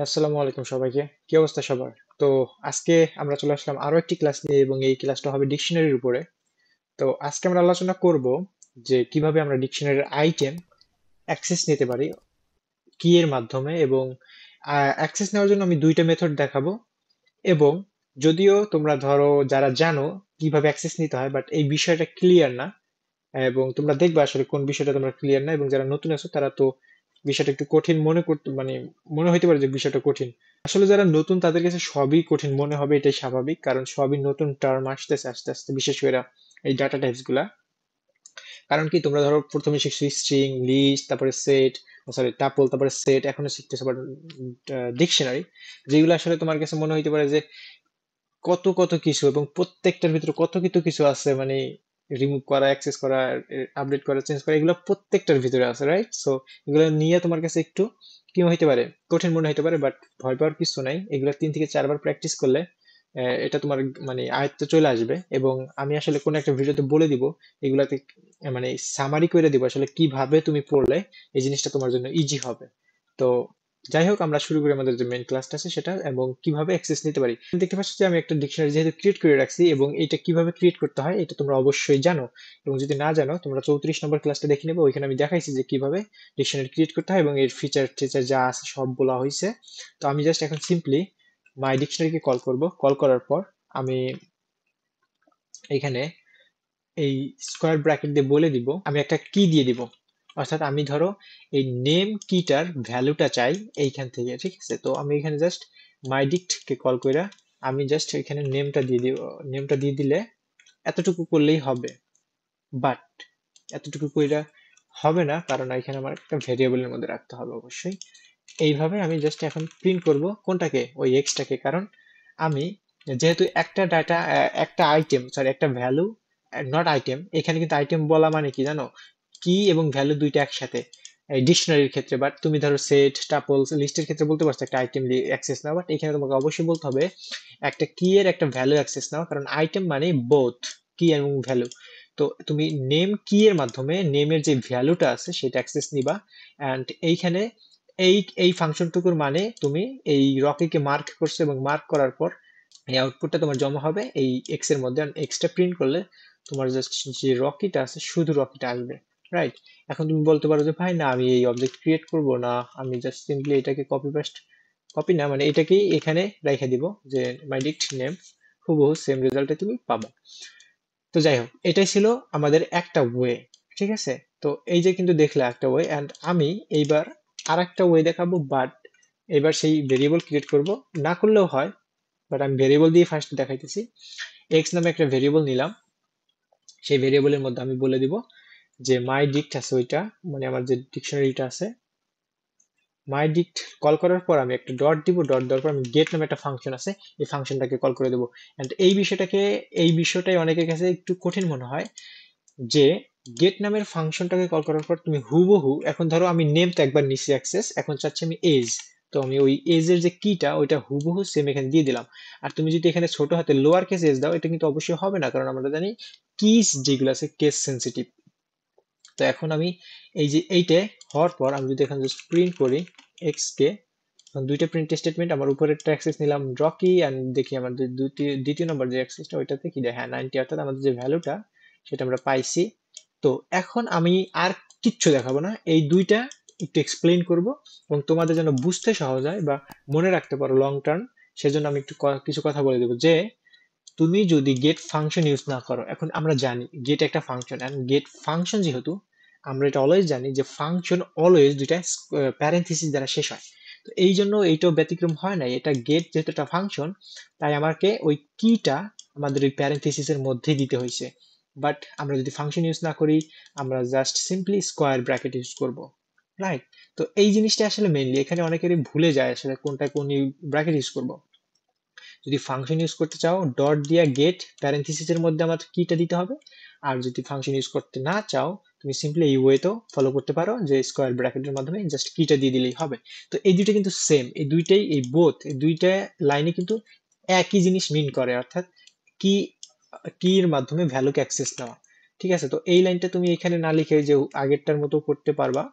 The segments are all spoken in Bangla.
আসসালামু আলাইকুম সবাইকে। কি অবস্থা সবার? তো আজকে আমরা চলে আসলাম আরো একটি ক্লাস নিয়ে এবং এই ক্লাসটা হবে ডিকশনারির উপরে। তো আজকে আমরা আলোচনা করব যে কিভাবে আমরা ডিকশনারির আইটেম অ্যাক্সেস নিতে পারি কি এর মাধ্যমে, এবং অ্যাক্সেস নেওয়ার জন্য আমি দুইটা মেথড দেখাবো। এবং যদিও তোমরা ধরো যারা জানো কিভাবে অ্যাক্সেস নিতে হয়, বাট এই বিষয়টা ক্লিয়ার না, এবং তোমরা দেখবে আসলে কোন বিষয়টা তোমরা ক্লিয়ার না, এবং যারা নতুন আছো তারা তো বিষয়টা একটু কঠিন মনে করতে মানে মনে হইতে পারে যে বিষয়টা কঠিন। আসলে যারা নতুন তাদের কাছে সবই কঠিন মনে হবে, এটাই স্বাভাবিক, কারণ সবই নতুন টার্ম আসতেছে আস্তে আস্তে, বিশেষ করে এই ডাটা টাইপস গুলা। কারণ কি, তোমরা ধরো প্রথমে শিখছো স্ট্রিং, লিস্ট, তারপরে সেট, সরি টাপল, তারপরে সেট, এখনো শিখতেছো আবার ডিকশনারি, যেগুলো আসলে তোমার কাছে মনে হইতে পারে যে কত কত কিছু, এবং প্রত্যেকটার ভিতরে কত কিছু কিছু আছে, মানে রিমুভ করা, অ্যাক্সেস করা, আপডেট করা, চেঞ্জ করা, এগুলো প্রত্যেকটার ভিতরে আছে, রাইট? সো এগুলো নিয়ে তোমার কাছে একটু কি হইতে পারে, কঠিন মনে হইতে পারে, বাট ভয় পাওয়ার কিছু নাই। এগুলো 3 থেকে 4 বার প্র্যাকটিস করলে এটা তোমার মানে আয়ত্তে চলে আসবে। এবং আমি আসলে কোন একটা ভিডিওতে বলে দিব এগুলাতে, মানে সামারি করে দিব আসলে কিভাবে তুমি পড়লে এই জিনিসটা তোমার জন্য ইজি হবে। তো যাই হোক, আমরা শুরু করি আমাদের যে মেইন ক্লাসটা আছে সেটা, এবং কিভাবে অ্যাক্সেস নিতে পারি। দেখতে পাচ্ছ যে আমি একটা ডিকশনারি যেহেতু ক্রিয়েট করে রাখছি, এবং এটা কিভাবে ক্রিয়েট করতে হয় এটা তোমরা অবশ্যই জানো। এবং যদি না জানো, তোমরা 34 নম্বর ক্লাসটা দেখে নেবে, ওইখানে আমি দেখাইছি যে কিভাবে ডিকশনারি ক্রিয়েট করতে হয়, এবং এর ফিচার টিচার যা আছে সব বলা হয়েছে। তো আমি জাস্ট এখন সিম্পলি মাই ডিকশনারিকে কল করব। কল করার পর আমি এখানে এই স্কোয়ার ব্র্যাকেট দিয়ে বলে দিব, আমি একটা কি দিয়ে দিব। অর্থাৎ আমি ধরো এই নেম কিটার ভ্যালুটা চাই এইখান থেকে, ঠিক আছে? তো আমি এখানে জাস্ট মাইডিক্ট কে কল কইরা আমি জাস্ট এখানে নেমটা দিয়ে দিব। নেমটা দিয়ে দিলে এতটুকু করলেই হবে। বাট এতটুকু কইরা হবে না, কারণ এখানে আমার একটা ভেরিয়েবলের মধ্যে রাখতে হবে অবশ্যই। এইভাবে আমি জাস্ট এখন প্রিন্ট করব কোনটাকে, ওই এক্সটাকে, কারণ আমি যেহেতু একটা ডাটা, একটা আইটেম, সরি একটা ভ্যালু, নট আইটেম, এখানে কিন্তু আইটেম বলা মানে কি জানো, কি এবং ভ্যালু দুইটা একসাথে এই ডিকশনারির ক্ষেত্রে। বাট তুমি ধরো সেট, টাপলস, লিস্টের ক্ষেত্রে বলতে পারছো একটা আইটেম অ্যাক্সেস নাও, বাট এখানে তোমাকে অবশ্যই বলতে হবে একটা কি এর একটা ভ্যালু অ্যাক্সেস নাও, কারণ আইটেম মানে বোথ কি এবং ভ্যালু। তো তুমি নেম কি এর মাধ্যমে নেমের যে ভ্যালুটা আছে সেটা অ্যাক্সেস নিবা। অ্যান্ড এইখানে এই এই ফাংশনটুকুর মানে তুমি এই রকিকে মার্ক করছো, এবং মার্ক করার পর এই আউটপুটটা তোমার জমা হবে এই এক্স এর মধ্যে। এক্সটা প্রিন্ট করলে তোমার জাস্ট যে রকিটা আছে শুধু রকিটা আসবে, রাইট? এখন তুমি বলতে পারো যে ভাই না, আমি এই অবজেক্ট ক্রিয়েট করব না, আমি জাস্ট সিম্পলি এটাকে কপি পেস্ট, কপি না মানে এটাকেই এখানে রেখে দিব, যে মাই ডিক্ট নেম, হুবহু সেম রেজাল্টে তুমি পাবা। তো যাই হোক, এটাই ছিল আমাদের একটা ওয়ে, ঠিক আছে? তো এই যে কিন্তু দেখলে একটা ওয়ে, অ্যান্ড আমি এইবার আর একটা ওয়ে দেখাবো, বাট এবার সেই ভেরিয়েবল ক্রিয়েট করব, না করলেও হয়, বাট আমি ভেরিয়েবল দিয়ে ফার্স্ট দেখাইতেছি। এক্স নামে একটা ভেরিয়েবল নিলাম, সেই ভেরিয়েবলের মধ্যে আমি বলে দিব যে মাই ডিক্ট আছে ওইটা, মানে আমার যে ডিকশনারিটা আছে, মাই ডিক্ট কল করার পর আমি একটা ডট দিব। ডট দেওয়ার পর আমি গেট নামে একটা ফাংশন আছে, এই ফাংশনটাকে কল করে দেবো। এন্ড এই বিষয়টাই অনেকের কাছে একটু কঠিন মনে হয়, যে গেট নামের ফাংশনটাকে কল করার পর তুমি হুবহু, এখন ধরো আমি নেম তো একবার নিছি অ্যাক্সেস, এখন চাচ্ছি আমি এজ, তো আমি ওই এজ এর যে কিটা ওইটা হুবহু সেম এখানে দিয়ে দিলাম। আর তুমি যদি এখানে ছোট হাতে লোয়ার কেস এজ দাও, এটা কিন্তু অবশ্যই হবে না, কারণ আমরা জানি কিস যেগুলো আছে কেস সেন্সিটিভ। তো এখন আমি এই যে এইটা হওয়ার পর আমি যদি এখানে জাস্ট প্রিন্ট করি এক্স কে, এখন দুইটা প্রিন্ট স্টেটমেন্ট, আমার উপরের একটা অ্যাক্সেস নিলাম রকি, এন্ড দেখি আমার দ্বিতীয় নম্বর যে অ্যাক্সেসটা ওইটাতে কি দেয়, হ্যাঁ 90, অর্থাৎ আমাদের যে ভ্যালুটা সেটা আমরা পাইছি। তো এখন আমি আর কিচ্ছু দেখাবো না, এই দুইটা একটু এক্সপ্লেইন করব, এবং তোমাদের যেন বুঝতে সহজ হয় বা মনে রাখতে পারো লং টার্ম, সেজন্য আমি একটু কিছু কথা বলে দেবো। যে তুমি যদি গেট ফাংশন ইউজ না করো, এখন আমরা জানি গেট একটা ফাংশন, এন্ড গেট ফাংশন যেহেতু, আমরা এটা অলওয়েজ জানি যে ফাংশন অলওয়েজ দুইটা প্যারেন্থেসিস দ্বারা শেষ হয়। তো এই জন্য এইটাও ব্যতিক্রম হয় না, এটা গেট যেহেতু একটা ফাংশন, তাই আমাকে ওই কিটা আমাদের ওই প্যারেন্থেসিস এর মধ্যেই দিতে হয়েছে। বাট আমরা যদি ফাংশন ইউজ না করি, আমরা just simply square bracket use করব, রাইট? তো এই জিনিসটা আসলে মেইনলি এখানে অনেকেরই ভুলে যায় আসলে কোনটা কোন ব্র্যাকেট ইউজ করব। যদি ফাংশন ইউজ করতে চাও, ডট দিয়া গেট প্যারেন্থেসিস এর মধ্যে আমার কিটা দিতে হবে। আর যদি ফাংশন ইউজ করতে না চাও, তুমি সিম্পলি এই ওয়েতেও ফলো করতে পারো, যে স্কোয়ার ব্র্যাকেটের মাধ্যমে জাস্ট কিটা দিয়ে দিলেই হবে। তো এই দুইটা কিন্তু সেম, এই দুইটাই এই বোথ এই দুইটা লাইনে কিন্তু একই জিনিস মিন করে, অর্থাৎ কি, কির মাধ্যমে ভ্যালুকে অ্যাক্সেস নেওয়া। ঠিক আছে? তো এই লাইনটা তুমি এখানে না লিখে যে আগেরটার মতো করতে পারবা,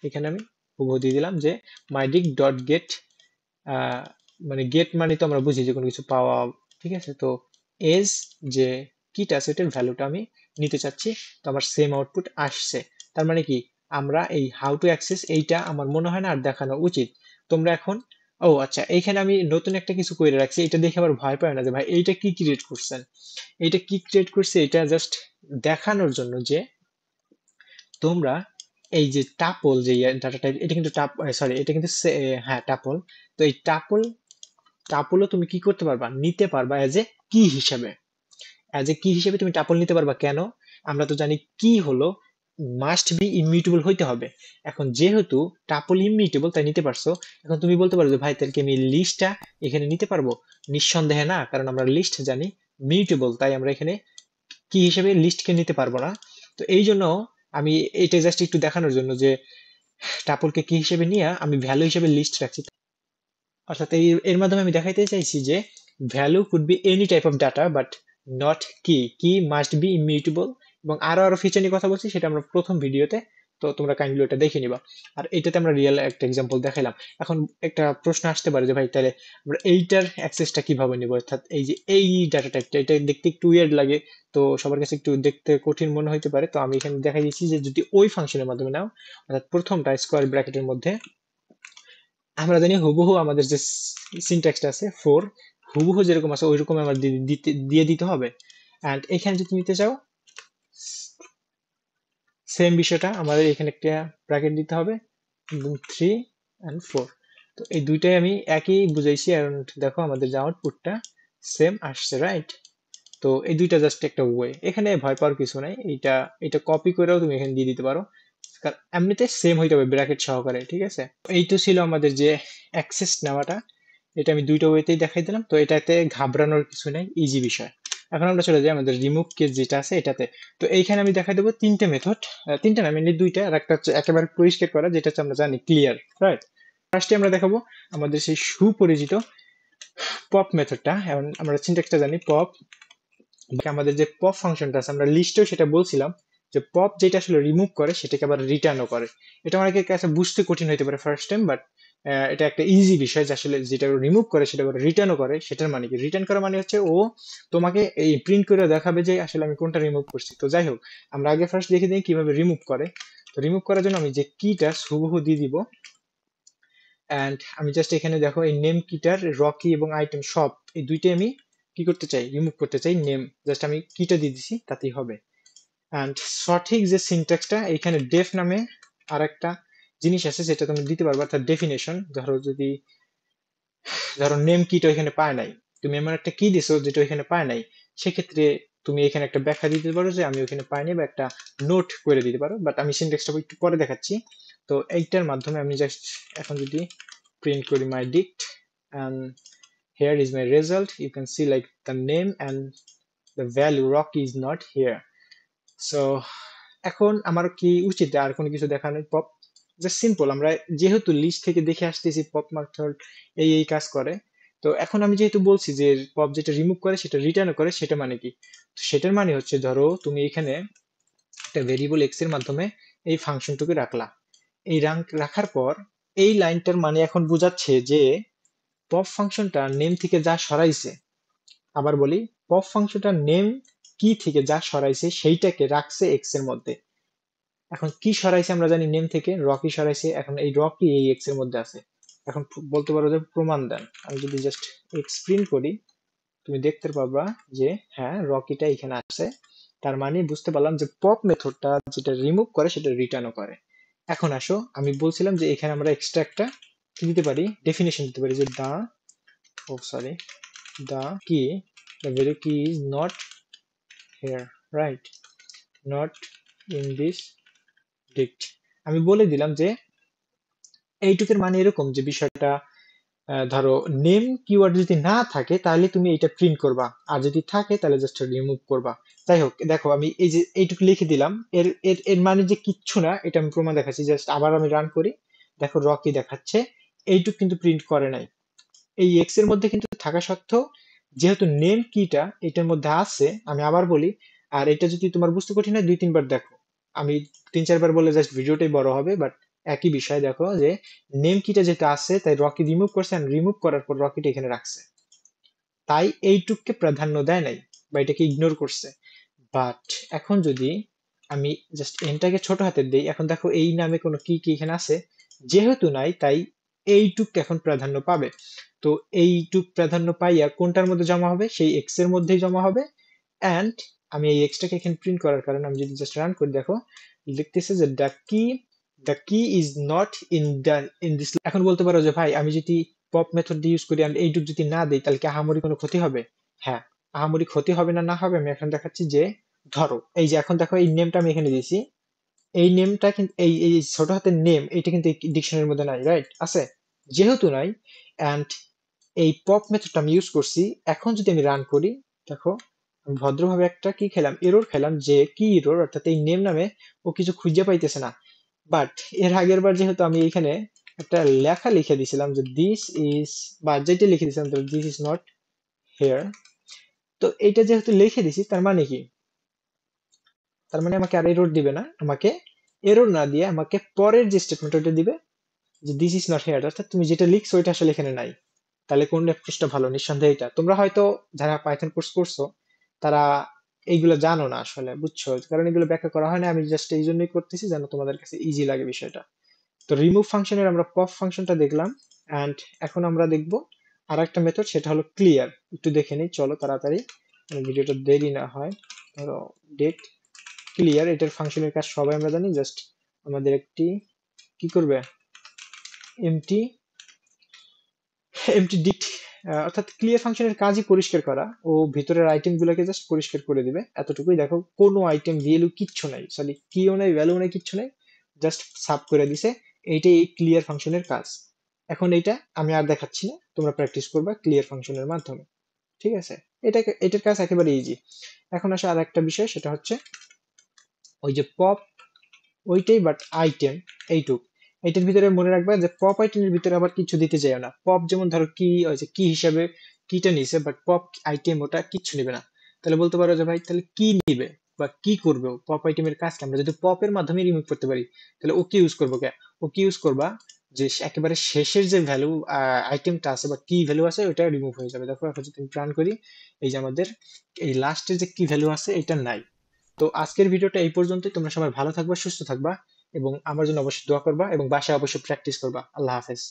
এখানে আমি হুবহু দিয়ে দিলাম যে মাইডিক ডট গেট মানে গেট মানে তো আমরা বুঝি যে কোনো কিছু পাওয়া, ঠিক আছে। তো এজ যে কিটা আছে এটার ভ্যালুটা আমি নিতে চাচ্ছি, তো আমার সেম আউটপুট আসছে। তার মানে কি, আমরা এই হাউ টু অ্যাক্সেস এইটা আমার মনে হয় না আর দেখানো উচিত। তোমরা এখন, ও আচ্ছা, এইখানে আমি নতুন একটা কিছু করে রাখছি, এটা দেখে আবার ভয় পায় না যে ভাই এইটা কি ক্রিয়েট করছেন। এইটা কি ক্রিয়েট করছে, এটা জাস্ট দেখানোর জন্য যে তোমরা এই যে টাপল যে ডাটা টাইপ, এটা কিন্তু সরি, এটা কিন্তু হ্যাঁ টাপল। তো এই টাপলও তুমি কি করতে পারবা, নিতে পারবা এজ এ কি হিসাবে। কি হিসেবে তুমি টাপল নিতে পারবা কেন? আমরা তো জানি কি হলো মাস্ট বি ইমিউটেবল হইতে হবে। এখন যেহেতু টাপল ইমিউটেবল তাই নিতে পারছো, এখন তুমি বলতে পারো যে ভাই তাহলে কি আমি লিস্টটা এখানে নিতে পারবো? নিঃসন্দেহে না, কারণ আমরা লিস্ট জানি মিউটেবল, তাই আমরা এখানে কি হিসেবে লিস্টকে নিতে পারবো না। তো এই জন্য আমি এটা জাস্ট একটু দেখানোর জন্য যে টাপলকে কি হিসেবে নিয়ে আমি ভ্যালু হিসেবে লিস্ট রাখছি। অর্থাৎ এর মাধ্যমে আমি দেখাইতে চাইছি যে value could be any type of data but not কি মাস্ট বি ইমিউটেবল। এবং আরো ফিচার নিয়ে কথা বলছি, সেটা আমরা প্রথম ভিডিওতে, তো তোমরা কাইন্ডলি ওটা দেখে নিবা। আর এটাতে আমরা রিয়েল একটা এক্সাম্পল দেখাইলাম। এখন একটা প্রশ্ন আসতে পারে যে ভাই তাহলে আমরা এইটার অ্যাক্সেসটা কিভাবে নিব, অর্থাৎ এই যে এই ডাটা টাইপটা, এটা দেখতে একটু উইয়ার্ড লাগে, তো সবার কাছে একটু দেখতে কঠিন মনে হতে পারে। তো আমি এখানে দেখাই দিচ্ছি যে যদি ওই ফাংশনের মাধ্যমে নাও, অর্থাৎ প্রথমটা স্কোয়ার ব্র্যাকেটের মধ্যে আমরা জানি হুবহু আমাদের যে সিনট্যাক্সটা আছে ফোর, হুবহু যেরকম আছে ওইরকম আমার দিয়ে দিতে হবে। অ্যান্ড এখানে যদি নিতে চাও সেম বিষয়টা, আমাদের এখানে একটা ব্র্যাকেট দিতে হবে এবং 3 and 4। তো এই দুইটাই আমি একই বুঝাইছি, অ্যান্ড দেখো আমাদের যে আউটপুটটা সেম আসছে, রাইট? তো এই দুইটা জাস্ট একটা ওয়ে, এখানে ভয় পাওয়ার কিছু নাই। এটা এটা কপি করেও তুমি এখানে দিয়ে দিতে পারো, কারণ এমনিতে সেম হইতে হবে ব্র্যাকেট সহকারে, ঠিক আছে। এই তো ছিল আমাদের যে অ্যাক্সেস নেওয়াটা, এটা আমি দুইটা ওয়েতেই দেখাই দিলাম, তো এটাতে ঘাবড়ানোর কিছু নেই, ইজি বিষয়। এখন আমরা চলে যাই আমাদের রিমুভ কেস যেটা আছে এটাতে। তো এইখানে আমি দেখাই দেবো তিনটে মেথড, তিনটা না মেনলি দুইটা, আর একটা হচ্ছে একেবারে পরিষ্কার করা যেটা হচ্ছে আমরা জানি ক্লিয়ার, রাইট? ফার্স্টে আমরা দেখাবো আমাদের সেই সুপরিচিত পপ মেথডটা। এখন আমরা সিনট্যাক্সটা জানি পপ, আমাদের যে পপ ফাংশনটা আছে আমরা লিস্টেও সেটা বলছিলাম যে পপ যেটা আসলে রিমুভ করে সেটাকে আবার রিটার্নও করে। এটা অনেকের কাছে বুঝতে কঠিন হতে পারে ফার্স্ট টাইম, বাট এটা একটা ইজি বিষয় যে আসলে যেটা রিমুভ করে সেটা রিটার্নও করে। সেটার মানে কি, রিটার্ন করা মানে হচ্ছে ও তোমাকে এই প্রিন্ট করে দেখাবে যে আসলে আমি কোনটা রিমুভ করছি। তো যাই হোক, আমরা আগে ফার্স্ট দেখে দিই কিভাবে রিমুভ করে। তো রিমুভ করার জন্য আমি যে কিটা হুবহু দিয়ে দিব, অ্যান্ড আমি জাস্ট এখানে দেখো এই নেম কিটার রকি এবং আইটেম সব এই দুইটাই আমি কি করতে চাই, রিমুভ করতে চাই। নেম জাস্ট আমি কিটা দিয়ে দিছি তাতেই হবে। অ্যান্ড সঠিক যে সিনট্যাক্সটা, এখানে ডেফ নামে আর একটা জিনিস আছে যেটা তুমি দিতে পারবে, অর্থাৎ ডেফিনেশন। ধরো নেম কিটা এখানে পায় নাই, তুমি এমন একটা কি দিছো যেটা এখানে পায় নাই, সেক্ষেত্রে তুমি এখানে একটা ব্যাখ্যা দিতে পারো যে আমি ওখানে পাইনি, বা একটা নোট করে দিতে পারো, বাট আমি সিনট্যাক্সটা একটু পরে দেখাচ্ছি। তো এইটার মাধ্যমে আমি জাস্ট এখন যদি প্রিন্ট করি মাই ডিক্ট and here is my result, you can see like the name and the value Rocky is not here. So এখন আমার কি উচিত আর কোনো কিছু দেখানোর? পপ জাস্ট সিম্পল, আমরা যেহেতু লিস্ট থেকে দেখে আসতেছি পপ মেথড এই কাজ করে। তো এখন আমি যেহেতু বলছি যে পপ যেটা রিমুভ করে সেটা রিটার্ন করে, সেটা মানে কি? তো সেটার মানে হচ্ছে ধরো তুমি এখানে একটা ভেরিয়েবল এক্স এর মাধ্যমে এই ফাংশনটুকু রাখলা, এই rank রাখার পর এই লাইনটার মানে এখন বোঝাচ্ছে যে পপ ফাংশনটা নেম থেকে যা সরাইছে, আবার বলি, পপ ফাংশনটা নেম কি থেকে যা সরাইছে সেইটাকে রাখছে এক্স এর মধ্যে। এখন কি সরাইছে আমরা জানি নেম থেকে রকি সরাইছে, এখন এই রকি এই এক্স এর মধ্যে আছে। এখন বলতে পারো যে প্রমাণ দেন, আমি যদি জাস্ট এক্স প্রিন্ট করি তুমি দেখতে পারবা যে হ্যাঁ রকিটা এখানে আছে। তার মানে বুঝতে পারলাম যে পপ মেথডটা যেটা রিমুভ করে সেটা রিটার্নও করে। এখন আসো, আমি বলছিলাম যে এখানে আমরা এক্সট্রা একটা কি দিতে পারি, ডেফিনেশন দিতে পারি যে the key, the value key is not here, right? Not in this dict। আমি বলে দিলাম যে এইটুকের মানে এরকম যে বিষয়টা, ধরো নেম কিওয়ার্ড যদি না থাকে তাহলে তুমি এটা প্রিন্ট করবা, আর যদি থাকে তাহলে জাস্ট রিমুভ করবা। যাই হোক, দেখো আমি এই যে এইটুকু লিখে দিলাম, এর এর এর মানে যে কিচ্ছু না, এটা আমি প্রমাণ দেখাচ্ছি। জাস্ট আবার আমি রান করি, দেখো রকি দেখাচ্ছে, এইটুক কিন্তু প্রিন্ট করে নাই। এই এক্স এর মধ্যে কিন্তু থাকা সত্ত্বেও যেহেতু নেম কিটা এটার মধ্যে আছে, আমি আবার বলি, আর এটা যদি তোমার বুঝতে কঠিন হয় 2-3 বার দেখো। আমি 3-4 বার বলে জাস্ট ভিডিওটাই বড় হবে, বাট একই বিষয়, দেখো যে নেম কিটা যেটা আছে তাই রকি রিমুভ করছে, রিমুভ করার পর রকিটা এখানে রাখছে, তাই এইটুককে প্রাধান্য দেয় নাই বা এটাকে ইগনোর করছে। বাট এখন যদি আমি জাস্ট এনটাকে ছোট হাতের দেই, এখন দেখো এই নামে কোনো কি কি এখানে আছে, যেহেতু নাই তাই এইটুক এখন প্রাধান্য পাবে। তো এইটুক প্রাধান্য পাইয়া কোনটার মধ্যে জমা হবে, সেই এক্স এর মধ্যেই জমা হবে। অ্যান্ড আমি এই এক্সটাকে এখানে প্রিন্ট করার কারণে আমি যদি জাস্ট রান করি, দেখো লিখতেছে যে দ্য কি ইজ নট ইন দিস। এখন বলতে পারো যে ভাই আমি যদি পপ মেথড দিয়ে ইউজ করি আর এইটুক যদি না দিই তাহলে কি আহামরি কোনো ক্ষতি হবে? হ্যাঁ, আহামরি ক্ষতি হবে না, না হবে আমি এখন দেখাচ্ছি। যে ধরো এই যে এখন দেখো এই নেমটা আমি এখানে দিয়েছি, এই নেমটা কিন্তু এই এই ছোট হাতের নেম এটা কিন্তু ডিকশনারির মধ্যে নাই, রাইট? আছে, যেহেতু নাই অ্যান্ড এই পপ মেথডটা আমি ইউজ করছি। এখন যদি আমি রান করি, দেখো আমি ভদ্রভাবে একটা কি খেলাম, এরর খেলাম, যে কি এরর, অর্থাৎ এই নেম নামে ও কিছু খুঁজে পাইতেছে না। বাট এর আগের বার যেহেতু আমি এখানে একটা লেখা লিখে দিয়েছিলাম যে দিস ইজ, বা যেটা লিখে দিয়েছিলাম দিস ইজ নট হেয়ার, তো এটা যেহেতু লিখে দিছি তার মানে কি, তার মানে আমাকে আর এরর দিবে না, আমাকে এরর না দিয়ে আমাকে পরের যে স্টেটমেন্ট ওটা দিবে, যে দিস ইজ নট হেয়ার, অর্থাৎ তুমি যেটা লিখছো ওইটা আসলে এখানে নাই। তাহলে কোন অ্যাপ্রোচটা ভালো? নিঃসন্দেহে এটা। তোমরা হয়তো যারা পাইথন কোর্স করছো তারা এইগুলো জানো না আসলে, বুঝছো, কারণ এগুলো ব্যাখ্যা করা হয় না, আমি জাস্ট এই জন্যই করতেছি যেন তোমাদের কাছে ইজি লাগে বিষয়টা। তো রিমুভ ফাংশনের আমরা পপ ফাংশনটা দেখলাম, অ্যান্ড এখন আমরা দেখব আর একটা মেথড, সেটা হলো ক্লিয়ার। একটু দেখে নিই চলো তাড়াতাড়ি, ভিডিওটা দেরি না হয়। ধরো ডেট ক্লিয়ার, এটার ফাংশনের কাজ সবাই আমরা জানি, জাস্ট আমাদের একটি কি করবে, এমটি এমটি ডিট, অর্থাৎ ক্লিয়ার ফাংশনের কাজই পরিষ্কার করা, ও ভিতরের আইটেম গুলোকে জাস্ট পরিষ্কার করে দিবে, এতটুকুই। দেখো কোনো আইটেম ভ্যালু কিচ্ছু নাই, সরি কিও নাই, ভ্যালু নাই, কিচ্ছু নাই, জাস্ট সাব করে দিছে। এইটাই এই ক্লিয়ার ফাংশনের কাজ। এখন এইটা আমি আর দেখাচ্ছি না, তোমরা প্র্যাকটিস করবা ক্লিয়ার ফাংশনের মাধ্যমে, ঠিক আছে? এটার কাজ একেবারে ইজি। এখন আসে আর একটা বিষয়, সেটা হচ্ছে ওই যে পপ, ওইটাই বাট আইটেম, এইটুক। এইটার ভিতরে মনে রাখবা যে পপ আইটেমের ভিতরে আবার কিছু দিতে যাও না। পপ যেমন ধরো কি হয়েছে, কি হিসাবে কিটা নিছে, বাট পপ আইটেম ওটা কিচ্ছু নিবে না। তাহলে বলতে পারো যে ভাই তাহলে কি নিবে বা কি করবে পপ আইটেমের কাজ কি? আমরা যদি পপের মাধ্যমে রিমুভ করতে পারি তাহলে ও কি ইউজ করবো কে? ও কি ইউজ করবা যে একেবারে শেষের যে ভ্যালু আইটেমটা আছে বা কি ভ্যালু আছে ওটা রিমুভ হয়ে যাবে। দেখো এখন যদি আমি প্রাণ করি, এই যে আমাদের এই লাস্টের যে কি ভ্যালু আছে এটা নাই। তো আজকের ভিডিওটা এই পর্যন্তই। তোমরা সবাই ভালো থাকবা, সুস্থ থাকবা এবং আমার জন্য অবশ্যই দোয়া করবা এবং বাসায় অবশ্যই প্র্যাকটিস করবা। আল্লাহ হাফেজ।